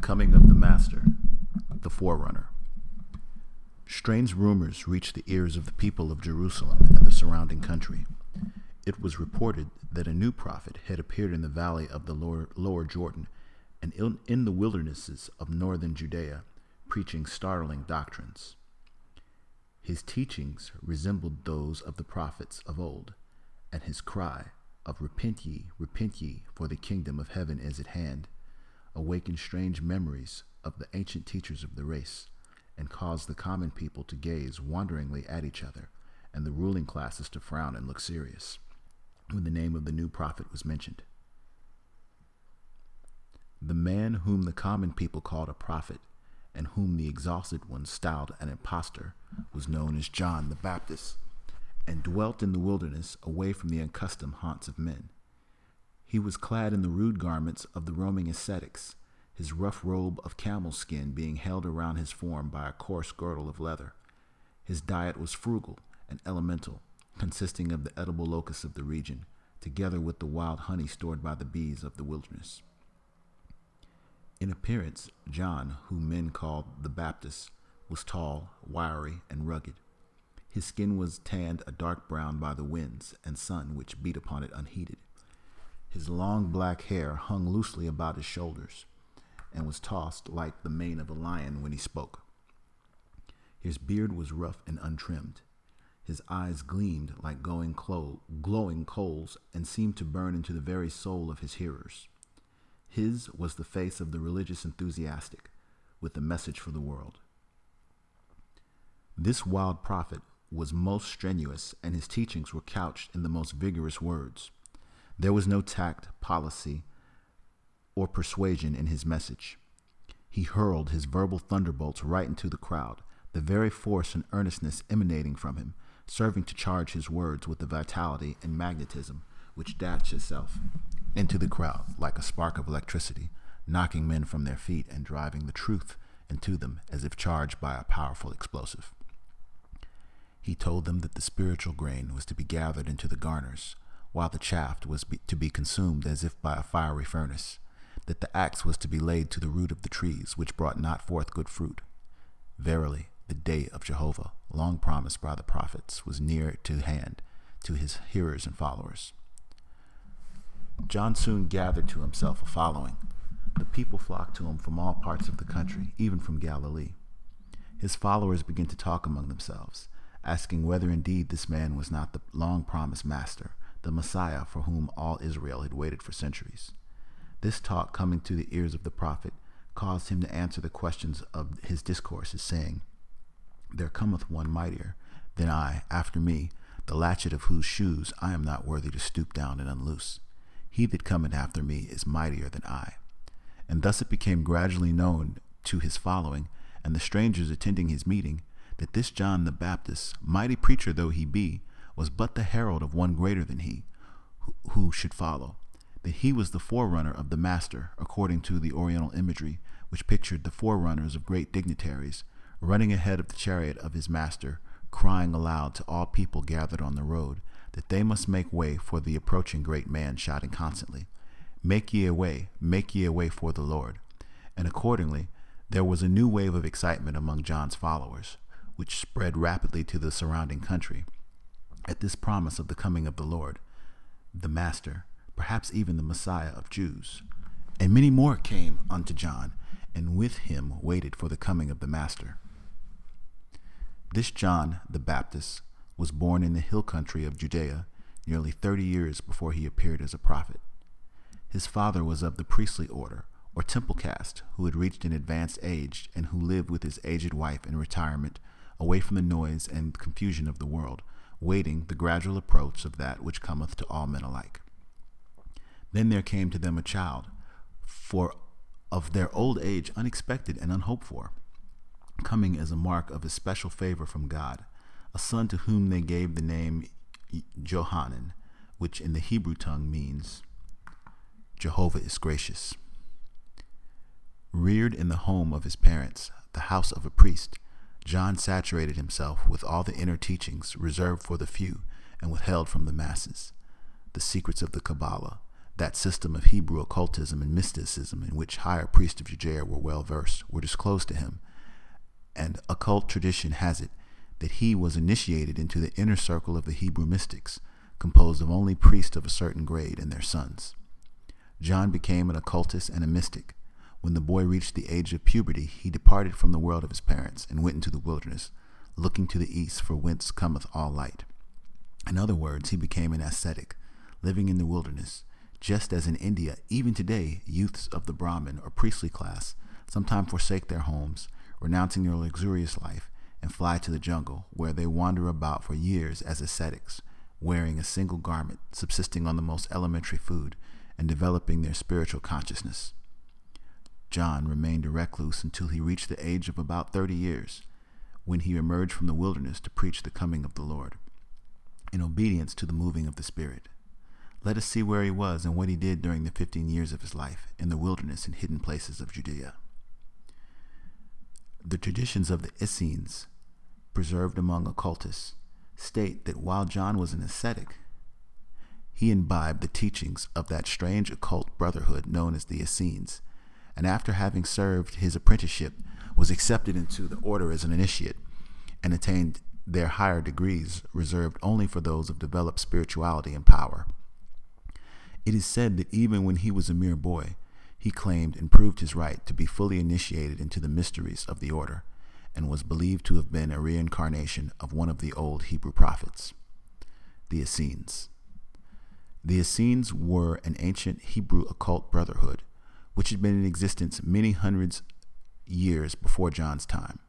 coming of the Master, the Forerunner. Strange rumors reached the ears of the people of Jerusalem and the surrounding country. It was reported that a new prophet had appeared in the valley of the lower Jordan and in the wildernesses of northern Judea, preaching startling doctrines. His teachings resembled those of the prophets of old, and his cry of repent ye, for the kingdom of heaven is at hand, awakened strange memories of the ancient teachers of the race, and caused the common people to gaze wonderingly at each other, and the ruling classes to frown and look serious, when the name of the new prophet was mentioned. The man whom the common people called a prophet, and whom the exalted ones styled an impostor, was known as John the Baptist, and dwelt in the wilderness away from the accustomed haunts of men. He was clad in the rude garments of the roaming ascetics, his rough robe of camel skin being held around his form by a coarse girdle of leather. His diet was frugal and elemental, consisting of the edible locusts of the region, together with the wild honey stored by the bees of the wilderness. In appearance, John, whom men called the Baptist, was tall, wiry, and rugged. His skin was tanned a dark brown by the winds and sun which beat upon it unheeded. His long black hair hung loosely about his shoulders, and was tossed like the mane of a lion when he spoke. His beard was rough and untrimmed. His eyes gleamed like glowing coals and seemed to burn into the very soul of his hearers. His was the face of the religious enthusiastic, with a message for the world. This wild prophet was most strenuous, and his teachings were couched in the most vigorous words. There was no tact, policy, or persuasion in his message. He hurled his verbal thunderbolts right into the crowd, the very force and earnestness emanating from him, serving to charge his words with the vitality and magnetism which dashed itself into the crowd like a spark of electricity, knocking men from their feet and driving the truth into them as if charged by a powerful explosive. He told them that the spiritual grain was to be gathered into the garners, while the chaff was to be consumed as if by a fiery furnace, that the axe was to be laid to the root of the trees which brought not forth good fruit. Verily, the day of Jehovah, long promised by the prophets, was near to hand to his hearers and followers. John soon gathered to himself a following. The people flocked to him from all parts of the country, even from Galilee. His followers began to talk among themselves, asking whether indeed this man was not the long-promised Master, the Messiah for whom all Israel had waited for centuries. This talk, coming to the ears of the prophet, caused him to answer the questions of his discourses, saying, There cometh one mightier than I after me, the latchet of whose shoes I am not worthy to stoop down and unloose. He that cometh after me is mightier than I. And thus it became gradually known to his following, and the strangers attending his meeting, that this John the Baptist, mighty preacher though he be, was but the herald of one greater than he, who should follow, that he was the forerunner of the Master, according to the Oriental imagery, which pictured the forerunners of great dignitaries, running ahead of the chariot of his Master, crying aloud to all people gathered on the road, that they must make way for the approaching great man, shouting constantly, make ye a way for the Lord. And accordingly, there was a new wave of excitement among John's followers, which spread rapidly to the surrounding country. At this promise of the coming of the Lord, the Master, perhaps even the Messiah of Jews. And many more came unto John, and with him waited for the coming of the Master. This John the Baptist was born in the hill country of Judea nearly 30 years before he appeared as a prophet. His father was of the priestly order, or temple caste, who had reached an advanced age and who lived with his aged wife in retirement, away from the noise and confusion of the world, waiting the gradual approach of that which cometh to all men alike. Then there came to them a child, for of their old age unexpected and unhoped for, coming as a mark of his special favor from God, a son to whom they gave the name Johanan, which in the Hebrew tongue means Jehovah is gracious. Reared in the home of his parents, the house of a priest, John saturated himself with all the inner teachings reserved for the few and withheld from the masses, the secrets of the Kabbalah, that system of Hebrew occultism and mysticism in which higher priests of Judea were well versed, were disclosed to him, and occult tradition has it that he was initiated into the inner circle of the Hebrew mystics, composed of only priests of a certain grade and their sons. John became an occultist and a mystic. When the boy reached the age of puberty, he departed from the world of his parents and went into the wilderness, looking to the east, for whence cometh all light. In other words, he became an ascetic, living in the wilderness, just as in India, even today, youths of the Brahmin or priestly class sometimes forsake their homes, renouncing their luxurious life, and fly to the jungle, where they wander about for years as ascetics, wearing a single garment, subsisting on the most elementary food, and developing their spiritual consciousness. John remained a recluse until he reached the age of about 30 years, when he emerged from the wilderness to preach the coming of the Lord, in obedience to the moving of the Spirit. Let us see where he was and what he did during the 15 years of his life in the wilderness and hidden places of Judea. The traditions of the Essenes, preserved among occultists, state that while John was an ascetic, he imbibed the teachings of that strange occult brotherhood known as the Essenes, and after having served his apprenticeship, was accepted into the order as an initiate and attained their higher degrees, reserved only for those of developed spirituality and power. It is said that even when he was a mere boy, he claimed and proved his right to be fully initiated into the mysteries of the order, and was believed to have been a reincarnation of one of the old Hebrew prophets, the Essenes. The Essenes were an ancient Hebrew occult brotherhood, which had been in existence many hundreds years before John's time.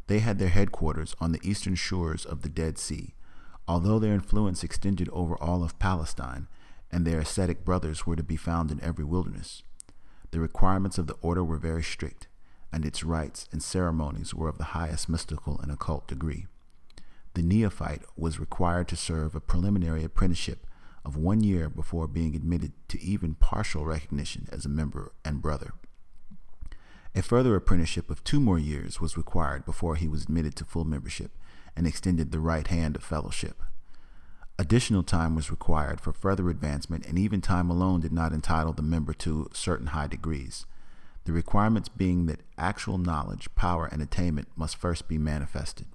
They had their headquarters on the eastern shores of the Dead Sea, although their influence extended over all of Palestine, and their ascetic brothers were to be found in every wilderness. The requirements of the order were very strict, and its rites and ceremonies were of the highest mystical and occult degree. The neophyte was required to serve a preliminary apprenticeship of 1 year before being admitted to even partial recognition as a member and brother. A further apprenticeship of 2 more years was required before he was admitted to full membership and extended the right hand of fellowship. Additional time was required for further advancement, and even time alone did not entitle the member to certain high degrees, the requirements being that actual knowledge, power, and attainment must first be manifested.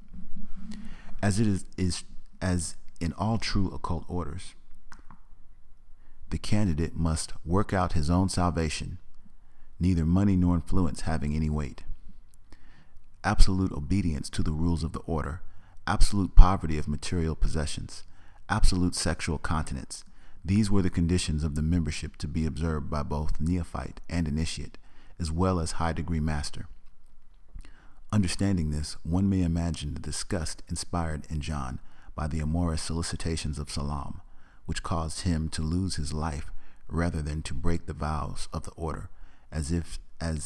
As in all true occult orders, the candidate must work out his own salvation, neither money nor influence having any weight. Absolute obedience to the rules of the order, absolute poverty of material possessions, absolute sexual continence, these were the conditions of the membership to be observed by both neophyte and initiate, as well as high-degree master. Understanding this, one may imagine the disgust inspired in John by the amorous solicitations of Salam, which caused him to lose his life rather than to break the vows of the order, as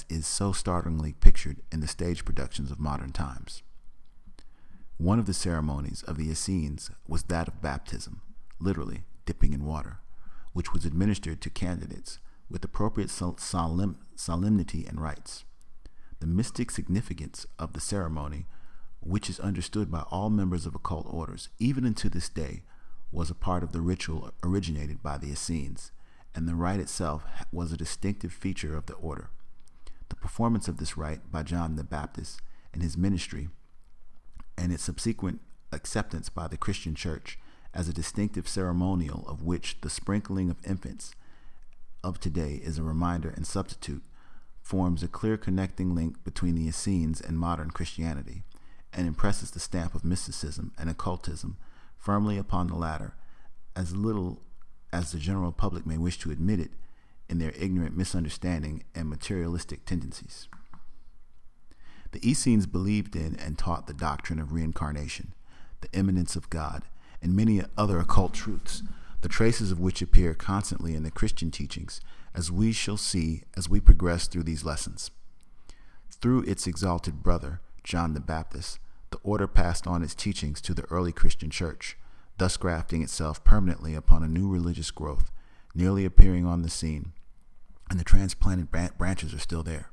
is so startlingly pictured in the stage productions of modern times. One of the ceremonies of the Essenes was that of baptism, literally dipping in water, which was administered to candidates with appropriate solemnity and rites. The mystic significance of the ceremony, which is understood by all members of occult orders, even unto this day, was a part of the ritual originated by the Essenes, and the rite itself was a distinctive feature of the order. The performance of this rite by John the Baptist and his ministry, and its subsequent acceptance by the Christian Church as a distinctive ceremonial of which the sprinkling of infants of today is a reminder and substitute, forms a clear connecting link between the Essenes and modern Christianity, and impresses the stamp of mysticism and occultism firmly upon the latter, as little as the general public may wish to admit it in their ignorant misunderstanding and materialistic tendencies. The Essenes believed in and taught the doctrine of reincarnation, the immanence of God, and many other occult truths, the traces of which appear constantly in the Christian teachings, as we shall see as we progress through these lessons. Through its exalted brother, John the Baptist, the order passed on its teachings to the early Christian Church, thus grafting itself permanently upon a new religious growth, nearly appearing on the scene, and the transplanted branches are still there.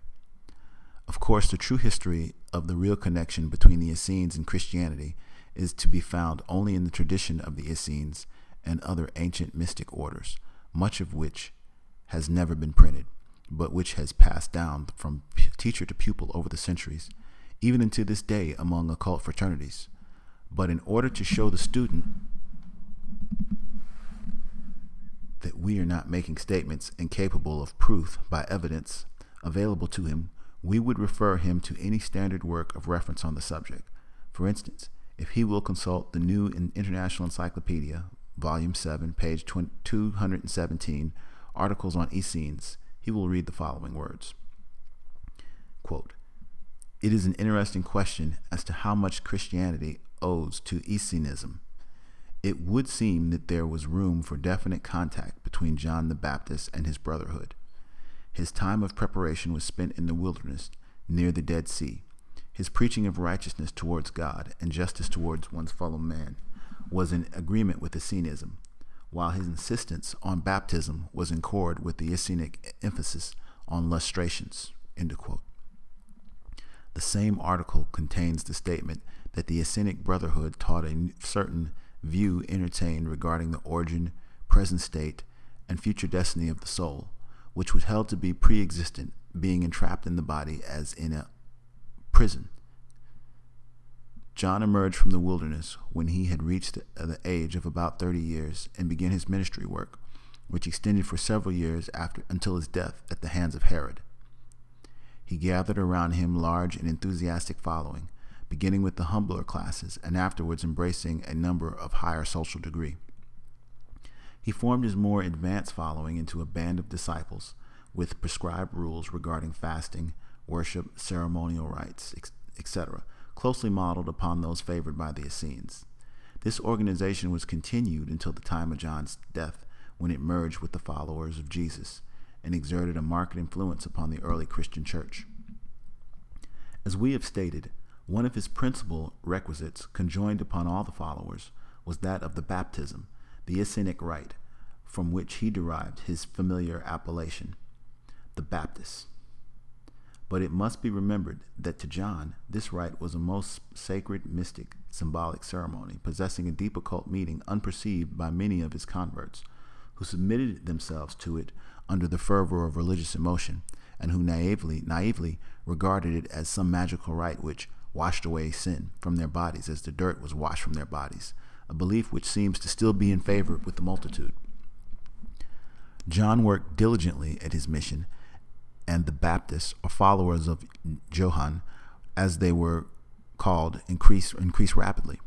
Of course, the true history of the real connection between the Essenes and Christianity is to be found only in the tradition of the Essenes and other ancient mystic orders, much of which has never been printed, but which has passed down from teacher to pupil over the centuries, even into this day among occult fraternities. But in order to show the student that we are not making statements incapable of proof by evidence available to him, we would refer him to any standard work of reference on the subject. For instance, if he will consult the New International Encyclopedia, Volume 7, page 217, Articles on Essenes, he will read the following words. Quote, "It is an interesting question as to how much Christianity owes to Essenism. It would seem that there was room for definite contact between John the Baptist and his brotherhood. His time of preparation was spent in the wilderness near the Dead Sea. His preaching of righteousness towards God and justice towards one's fellow man was in agreement with Essenism, while his insistence on baptism was in accord with the Essenic emphasis on lustrations." End quote. The same article contains the statement that the Essenic Brotherhood taught a certain view entertained regarding the origin, present state, and future destiny of the soul, which was held to be pre-existent, being entrapped in the body as in a prison. John emerged from the wilderness when he had reached the age of about 30 years and began his ministry work, which extended for several years until his death at the hands of Herod. He gathered around him large and enthusiastic following, beginning with the humbler classes and afterwards embracing a number of higher social degree. He formed his more advanced following into a band of disciples with prescribed rules regarding fasting, worship, ceremonial rites, etc., closely modeled upon those favored by the Essenes. This organization was continued until the time of John's death, when it merged with the followers of Jesus and exerted a marked influence upon the early Christian church. As we have stated, one of his principal requisites conjoined upon all the followers was that of the baptism, the Essenic rite, from which he derived his familiar appellation, the Baptist. But it must be remembered that to John, this rite was a most sacred, mystic, symbolic ceremony, possessing a deep occult meaning unperceived by many of his converts, who submitted themselves to it under the fervor of religious emotion, and who naively regarded it as some magical rite which washed away sin from their bodies as the dirt was washed from their bodies, a belief which seems to still be in favor with the multitude. John worked diligently at his mission, and the Baptists, or followers of Johann, as they were called, increased rapidly.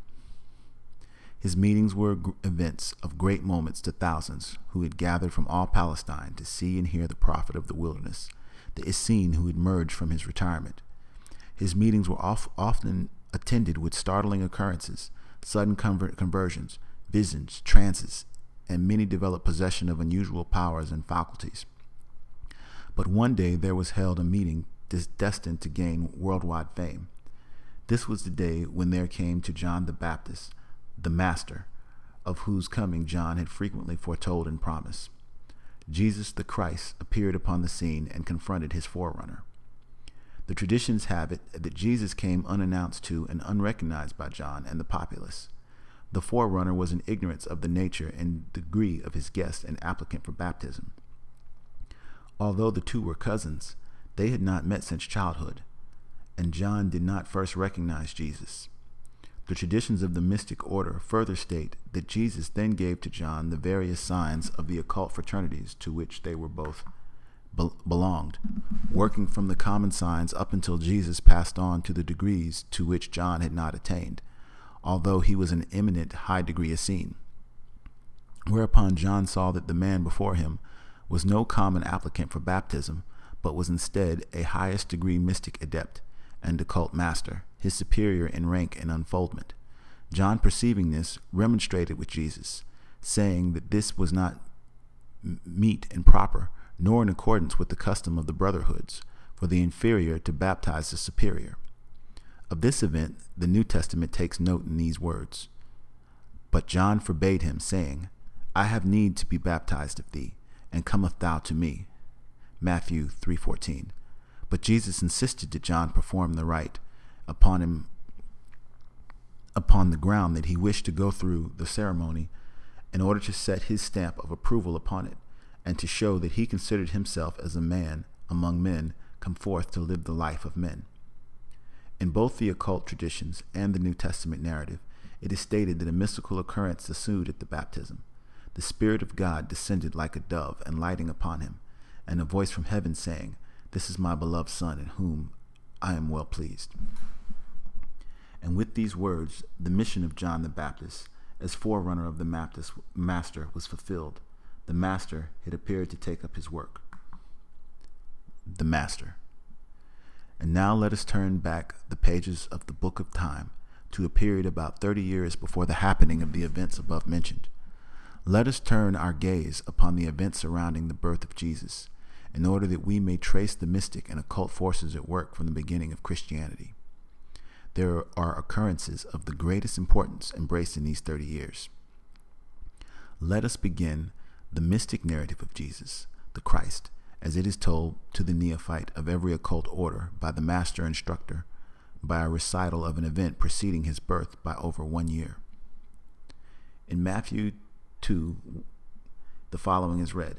His meetings were events of great moments to thousands who had gathered from all Palestine to see and hear the prophet of the wilderness, the Essene who had emerged from his retirement. His meetings were often attended with startling occurrences, sudden conversions, visions, trances, and many developed possession of unusual powers and faculties. But one day there was held a meeting destined to gain worldwide fame. This was the day when there came to John the Baptist, the Master, of whose coming John had frequently foretold and promised. Jesus the Christ appeared upon the scene and confronted his Forerunner. The traditions have it that Jesus came unannounced to and unrecognized by John and the populace. The Forerunner was in ignorance of the nature and degree of his guest and applicant for baptism. Although the two were cousins, they had not met since childhood, and John did not first recognize Jesus. The traditions of the mystic order further state that Jesus then gave to John the various signs of the occult fraternities to which they were both belonged, working from the common signs up until Jesus passed on to the degrees to which John had not attained, although he was an eminent high-degree Essene. Whereupon John saw that the man before him was no common applicant for baptism, but was instead a highest degree mystic adept and occult master, his superior in rank and unfoldment. John, perceiving this, remonstrated with Jesus, saying that this was not meet and proper, nor in accordance with the custom of the brotherhoods, for the inferior to baptize the superior. Of this event the New Testament takes note in these words, "But John forbade him, saying, I have need to be baptized of thee, and cometh thou to me?" Matthew 3:14. But Jesus insisted that John perform the rite upon the ground that he wished to go through the ceremony in order to set his stamp of approval upon it, and to show that he considered himself as a man among men come forth to live the life of men. In both the occult traditions and the New Testament narrative, it is stated that a mystical occurrence ensued at the baptism. The Spirit of God descended like a dove and lighting upon him, and a voice from heaven saying, "This is my beloved Son, in whom I am well pleased." And with these words, the mission of John the Baptist, as forerunner of the Master, was fulfilled. The Master had appeared to take up his work. The Master. And now let us turn back the pages of the book of time to a period about 30 years before the happening of the events above mentioned. Let us turn our gaze upon the events surrounding the birth of Jesus, in order that we may trace the mystic and occult forces at work from the beginning of Christianity. There are occurrences of the greatest importance embraced in these 30 years. Let us begin the mystic narrative of Jesus, the Christ, as it is told to the neophyte of every occult order by the master instructor, by a recital of an event preceding his birth by over 1 year. In Matthew 2, the following is read.